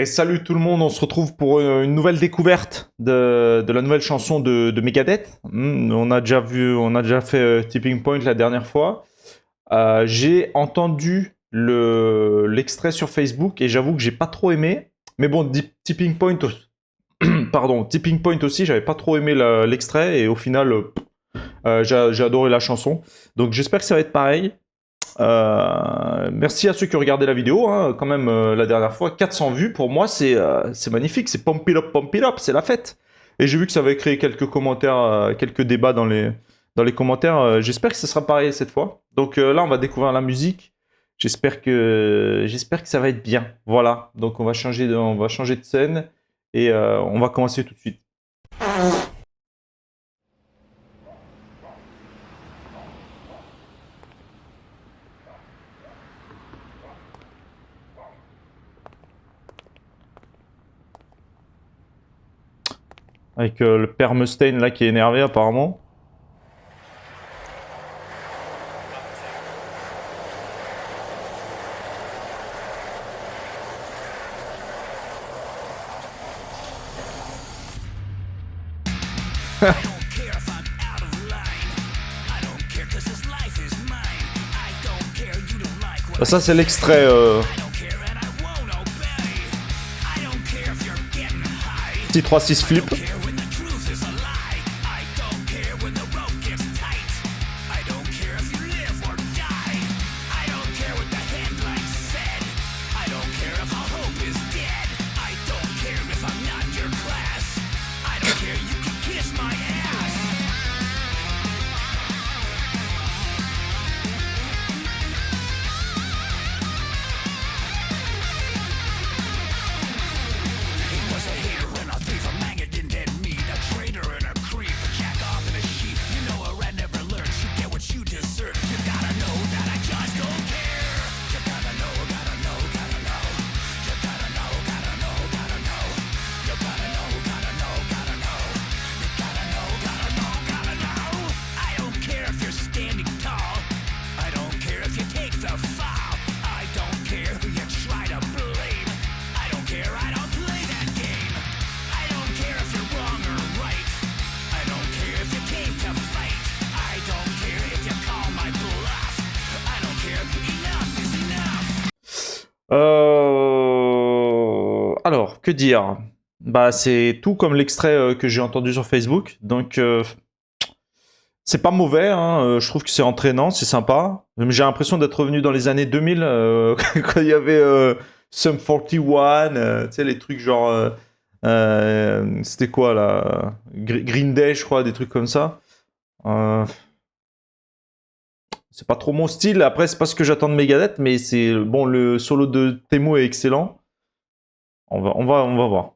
Et salut tout le monde, on se retrouve pour une nouvelle découverte de la nouvelle chanson de Megadeth. On a déjà fait Tipping Point la dernière fois. J'ai entendu l'extrait sur Facebook et j'avoue que j'ai pas trop aimé. Mais bon, Tipping Point, pardon, Tipping Point aussi, j'avais pas trop aimé l'extrait et au final, j'ai adoré la chanson. Donc j'espère que ça va être pareil. Merci à ceux qui ont regardé la vidéo, hein, quand même la dernière fois, 400 vues, pour moi c'est magnifique, c'est pump it up, c'est la fête. Et j'ai vu que ça avait créé quelques commentaires, quelques débats dans les commentaires, j'espère que ce sera pareil cette fois. Donc là on va découvrir la musique, j'espère que ça va être bien, voilà. Donc on va changer de scène et on va commencer tout de suite. Avec le père Mustaine là qui est énervé apparemment. Ça c'est l'extrait. Petit 3-6 flip. Alors, que dire? Bah, c'est tout comme l'extrait que j'ai entendu sur Facebook. Donc, c'est pas mauvais. Hein, je trouve que c'est entraînant, c'est sympa. J'ai l'impression d'être revenu dans les années 2000 quand il y avait Sum 41, tu sais, les trucs genre. C'était quoi là? Green Day, je crois, des trucs comme ça. Euh, c'est pas trop mon style. Après, c'est pas ce que j'attends de Megadeth, mais c'est bon. Le solo de Temo est excellent. On va voir.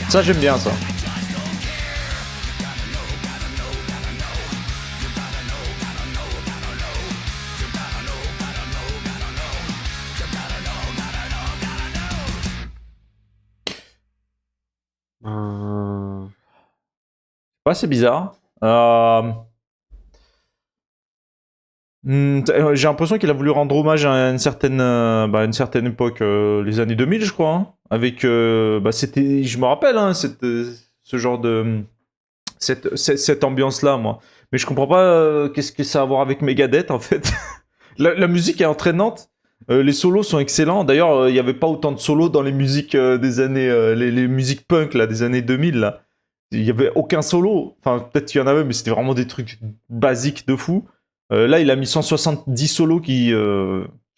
Ça, j'aime bien ça. Ouais, c'est bizarre. J'ai l'impression qu'il a voulu rendre hommage à une certaine époque, les années 2000, je crois. Hein, avec, c'était, je me rappelle, hein, ce genre de, cette ambiance-là, moi. Mais je comprends pas qu'est-ce que ça a à voir avec Megadeth, en fait. La musique est entraînante. Les solos sont excellents. D'ailleurs, il n'y avait pas autant de solos dans les musiques des années, les musiques punk là, des années 2000 là. Il y avait aucun solo. Enfin, peut-être qu'il y en avait, mais c'était vraiment des trucs basiques de fou. Là, il a mis 170 solos qui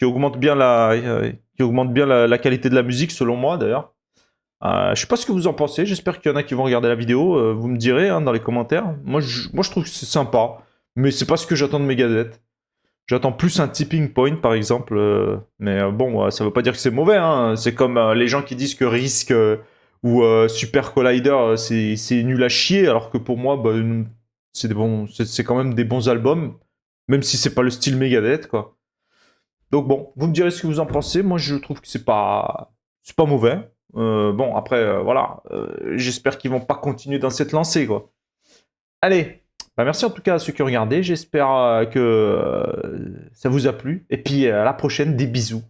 augmentent bien la qualité de la musique, selon moi d'ailleurs. Je sais pas ce que vous en pensez. J'espère qu'il y en a qui vont regarder la vidéo. Vous me direz hein, dans les commentaires. Moi, je trouve que c'est sympa, mais c'est pas ce que j'attends de Megadeth. J'attends plus un tipping point, par exemple. Mais bon, ça veut pas dire que c'est mauvais. Hein. C'est comme les gens qui disent que Risk ou Super Collider, c'est nul à chier, alors que pour moi, c'est quand même des bons albums, même si c'est pas le style Megadeth, quoi. Donc bon, vous me direz ce que vous en pensez. Moi, je trouve que c'est pas mauvais. Bon, après, voilà. J'espère qu'ils vont pas continuer dans cette lancée, quoi. Allez, bah merci en tout cas à ceux qui ont regardé. J'espère que ça vous a plu. Et puis à la prochaine, des bisous.